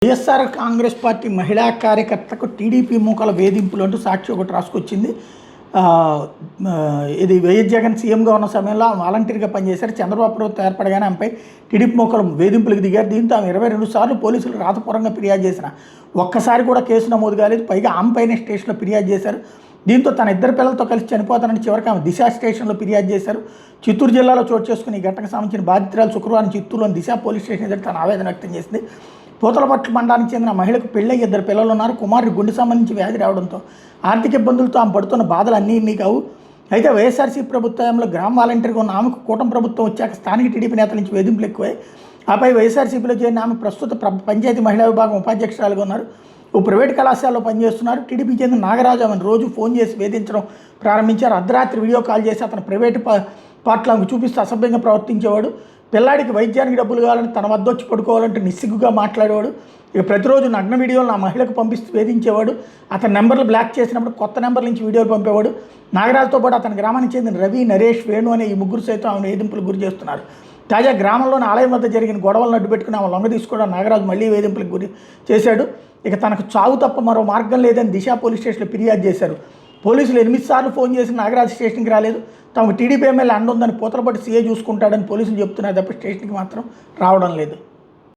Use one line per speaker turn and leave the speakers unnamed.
YSR Congress party మహిళా కార్యకర్తకు TDP మూకల వేధింపులు అంటూ సాక్షి ఒకటి రాసుకొచ్చింది. ఇది వైఎస్ జగన్ సీఎంగా ఉన్న సమయంలో వాలంటీర్గా పనిచేశారు. చంద్రబాబు ప్రభుత్వం ఏర్పడగానే ఆమెపై టీడీపీ మూకలు వేధింపులకు దిగారు. దీంతో ఆమె 22 సార్లు పోలీసులు రాతపూర్వకంగా ఫిర్యాదు చేసిన ఒక్కసారి కూడా కేసు నమోదు కాలేదు. పైగా ఆమెపైనే స్టేషన్లో ఫిర్యాదు చేశారు. దీంతో తన 2 పిల్లలతో కలిసి చనిపోతానని చివరికి ఆమె దిశ స్టేషన్లో ఫిర్యాదు చేశారు. చిత్తూరు జిల్లాలో చోటు చేసుకుని ఈ ఘటనకు సంబంధించిన బాధితురాలు శుక్రవారం చిత్తూరులోని దిశ పోలీస్ స్టేషన్ ఎదుట తన ఆవేదన వ్యక్తం చేసింది. పూతలపట్టు మండలానికి చెందిన మహిళకు పెళ్ళై 2 పిల్లలు ఉన్నారు. కుమారుడు గుండె సంబంధించి వ్యాధి రావడంతో ఆర్థిక ఇబ్బందులతో ఆమె పడుతున్న బాధలు అన్నీ కావు. అయితే వైఎస్ఆర్సీ ప్రభుత్వంలో గ్రామ వాలంటీర్గా ఉన్న ఆమెకు కూటమి ప్రభుత్వం వచ్చాక స్థానిక టీడీపీ నేతల నుంచి వేధింపులు ఎక్కువై ఆపై వైఎస్ఆర్సీపీలో చేరిన ఆమె ప్రస్తుత పంచాయతీ మహిళా విభాగం ఉపాధ్యక్షురాలుగా ఉన్నారు. ఓ ప్రైవేట్ కళాశాలలో పనిచేస్తున్నారు. టీడీపీ చెందిన నాగరాజు ఆమెను రోజు ఫోన్ చేసి వేధించడం ప్రారంభించారు. అర్ధరాత్రి వీడియో కాల్ చేసి అతను ప్రైవేటు పాటలను చూపిస్తూ అసభ్యంగా ప్రవర్తించేవాడు. పిల్లాడికి వైద్యానికి డబ్బులు కావాలని తన వద్ద వచ్చి పడుకోవాలంటే నిస్సిగ్గుగా మాట్లాడేవాడు. ఇక ప్రతిరోజు నగ్న వీడియోలు ఆ మహిళకు పంపిస్తూ వేధించేవాడు. అతని నెంబర్లు బ్లాక్ చేసినప్పుడు కొత్త నెంబర్ల నుంచి వీడియోలు పంపేవాడు. నాగరాజుతో పాటు అతని గ్రామానికి చెందిన రవి, నరేష్, వేణు అనే ఈ ముగ్గురు సైతం ఆమె వేధింపులకు గురి చేస్తున్నారు. తాజా గ్రామంలోని ఆలయం వద్ద జరిగిన గొడవలను అడ్డుపెట్టుకుని ఆమె లొంగ తీసుకోవడం నాగరాజు మళ్లీ వేధింపులకు గురి చేశాడు. ఇక తనకు చావు తప్ప మరో మార్గం లేదని దిశ పోలీస్ స్టేషన్లో ఫిర్యాదు చేశారు. పోలీసులు 8 సార్లు ఫోన్ చేసి నాగరాజు స్టేషన్కి రాలేదు. తమకు టీడీపీ ఎమ్మెల్యే అండ ఉందని పూతలపట్టు సీఏ చూసుకుంటాడని పోలీసులు చెప్తున్నారు తప్ప స్టేషన్కి మాత్రం రావడం లేదు.